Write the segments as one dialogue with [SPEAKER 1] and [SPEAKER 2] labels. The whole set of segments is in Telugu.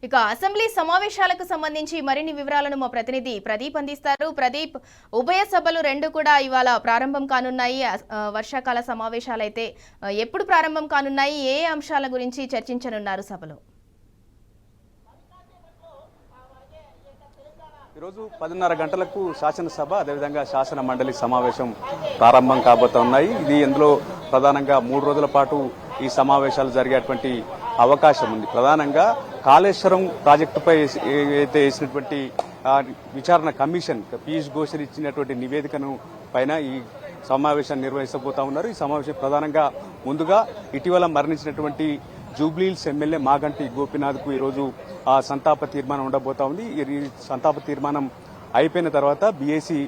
[SPEAKER 1] ఇక అసెంబ్లీ సమావేశాలకు సంబంధించి మరిన్ని వివరాలను మా ప్రతినిధి ప్రదీప్ అందిస్తారు. ప్రదీప్, ఉభయ సభలు రెండు కూడా ఇవాళ ప్రారంభం కానున్నాయి. వర్షాకాల సమావేశాలైతే ఎప్పుడు ప్రారంభం కానున్నాయి? ఏ అంశాల గురించి చర్చించనున్నారు సభలో?
[SPEAKER 2] ఈరోజు 10:30 గంటలకు శాసనసభ అదేవిధంగా శాసన మండలి సమావేశం ప్రారంభం కాబోతున్నాయి. ఇందులో ప్రధానంగా 3 రోజుల పాటు ఈ సమావేశాలు జరిగేటువంటి అవకాశం ఉంది. ప్రధానంగా కాళేశ్వరం ప్రాజెక్టుపై అయితే వేసినటువంటి విచారణ కమిషన్ పీయూష్ గోయల్ ఇచ్చినటువంటి నివేదికను పైన ఈ సమావేశాన్ని నిర్వహించబోతా ఉన్నారు. ఈ సమావేశం ప్రధానంగా ముందుగా ఇటీవల మరణించినటువంటి జూబ్లీహిల్స్ ఎమ్మెల్యే మాగంటి గోపీనాథ్కు ఈరోజు సంతాప తీర్మానం ఉండబోతా ఉంది. ఈ సంతాప తీర్మానం అయిపోయిన తర్వాత బీఏసీ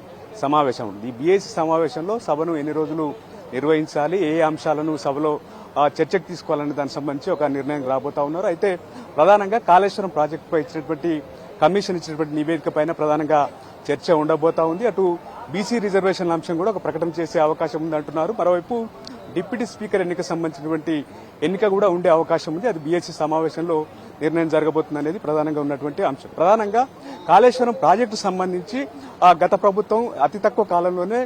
[SPEAKER 2] సమావేశం ఉంది. ఈ బీఏసీ సమావేశంలో సభను ఎన్ని రోజులు నిర్వహించాలి, ఏ అంశాలను సభలో చర్చకు తీసుకోవాలనే దానికి సంబంధించి ఒక నిర్ణయం రాబోతా ఉన్నారు. అయితే ప్రధానంగా కాళేశ్వరం ప్రాజెక్టుపై ఇచ్చినటువంటి కమిషన్ ఇచ్చినటువంటి నివేదిక పైన ప్రధానంగా చర్చ ఉండబోతా ఉంది. అటు బీసీ రిజర్వేషన్ల అంశం కూడా ఒక ప్రకటన చేసే అవకాశం ఉంది అంటున్నారు. మరోవైపు డిప్యూటీ స్పీకర్ ఎన్నిక సంబంధించినటువంటి ఎన్నిక కూడా ఉండే అవకాశం ఉంది. అది బీఎస్సీ సమావేశంలో నిర్ణయం జరగబోతుంది అనేది ప్రధానంగా ఉన్నటువంటి అంశం. ప్రధానంగా కాళేశ్వరం ప్రాజెక్టు సంబంధించి గత ప్రభుత్వం అతి తక్కువ కాలంలోనే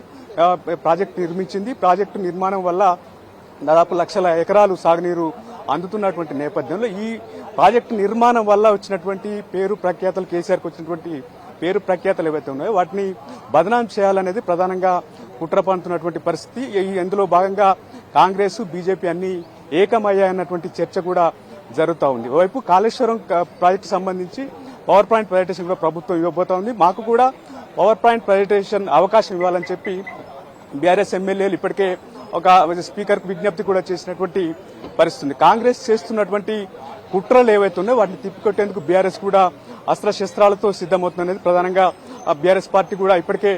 [SPEAKER 2] ప్రాజెక్టు నిర్మించింది. ప్రాజెక్టు నిర్మాణం వల్ల దాదాపు 1,00,000 ఎకరాలు సాగునీరు అందుతున్నటువంటి నేపథ్యంలో ఈ ప్రాజెక్టు నిర్మాణం వల్ల వచ్చినటువంటి పేరు ప్రఖ్యాతలు, కేసీఆర్కి వచ్చినటువంటి పేరు ప్రఖ్యాతలు ఏవైతే ఉన్నాయో వాటిని బదనాం చేయాలనేది ప్రధానంగా కుట్ర పన్నుతున్నటువంటి పరిస్థితి. ఇందులో భాగంగా కాంగ్రెస్, బీజేపీ అన్ని ఏకమయ్యాయన్నటువంటి చర్చ కూడా జరుగుతూ ఉంది. ఓవైపు కాళేశ్వరం ప్రాజెక్టు సంబంధించి పవర్ పాయింట్ ప్రజెంటేషన్ కూడా ప్రభుత్వం ఇవ్వబోతా ఉంది. మాకు కూడా పవర్ పాయింట్ ప్రజెంటేషన్ అవకాశం ఇవ్వాలని చెప్పి బీఆర్ఎస్ ఎమ్మెల్యేలు ఇప్పటికే ఒక స్పీకర్కు విజ్ఞప్తి కూడా చేసినటువంటి పరిస్థితి. కాంగ్రెస్ చేస్తున్నటువంటి కుట్రలు ఏవైతే ఉన్నాయో వాటిని తిప్పికొట్టేందుకు బీఆర్ఎస్ కూడా అస్త్రశస్త్రాలతో సిద్దమవుతుందనేది ప్రధానంగా బీఆర్ఎస్ పార్టీ కూడా ఇప్పటికే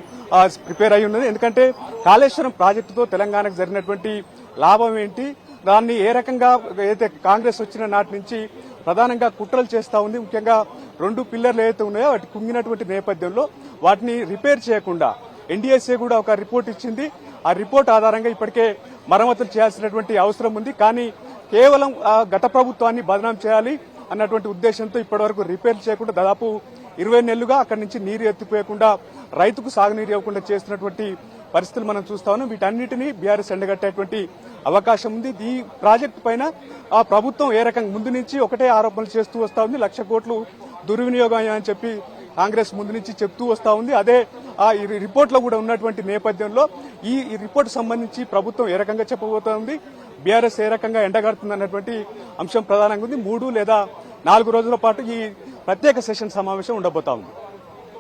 [SPEAKER 2] ప్రిపేర్ అయి ఉన్నది. ఎందుకంటే కాళేశ్వరం ప్రాజెక్టుతో తెలంగాణకు జరిగినటువంటి లాభం ఏంటి, దాన్ని ఏ రకంగా ఏదైతే కాంగ్రెస్ వచ్చిన నాటి నుంచి ప్రధానంగా కుట్రలు చేస్తా ఉంది. ముఖ్యంగా 2 పిల్లర్లు ఏవైతే ఉన్నాయో వాటి కుంగినటువంటి నేపథ్యంలో వాటిని రిపేర్ చేయకుండా ఎన్డీఎస్ఏ కూడా ఒక రిపోర్ట్ ఇచ్చింది. ఆ రిపోర్ట్ ఆధారంగా ఇప్పటికే మరమ్మతులు చేయాల్సినటువంటి అవసరం ఉంది. కానీ కేవలం గత ప్రభుత్వాన్ని బదనాం చేయాలి అన్నటువంటి ఉద్దేశంతో ఇప్పటివరకు రిపేర్ చేయకుండా దాదాపు 20 నెలలుగా అక్కడి నుంచి నీరు ఎత్తిపోయకుండా రైతుకు సాగునీరు ఇవ్వకుండా చేస్తున్నటువంటి పరిస్థితులు మనం చూస్తా ఉన్నాం. వీటన్నిటినీ బీఆర్ఎస్ ఎండగట్టేటువంటి అవకాశం ఉంది. ఈ ప్రాజెక్టు పైన ఆ ప్రభుత్వం ఏ రకంగా ముందు నుంచి ఒకటే ఆరోపణలు చేస్తూ వస్తా ఉంది. 1,00,000 కోట్లు దుర్వినియోగం అని చెప్పి కాంగ్రెస్ ముందు నుంచి చెప్తూ వస్తా ఉంది. అదే ఈ రిపోర్ట్లో కూడా ఉన్నటువంటి నేపథ్యంలో ఈ రిపోర్ట్ సంబంధించి ప్రభుత్వం ఏ రకంగా చెప్పబోతోంది, బీఆర్ఎస్ ఏ రకంగా ఎండగడుతుంది అన్నటువంటి అంశం ప్రధానంగా ఉంది. 3 లేదా 4 రోజుల పాటు ఈ ప్రత్యేక సెషన్ సమావేశం ఉండబోతా ఉంది.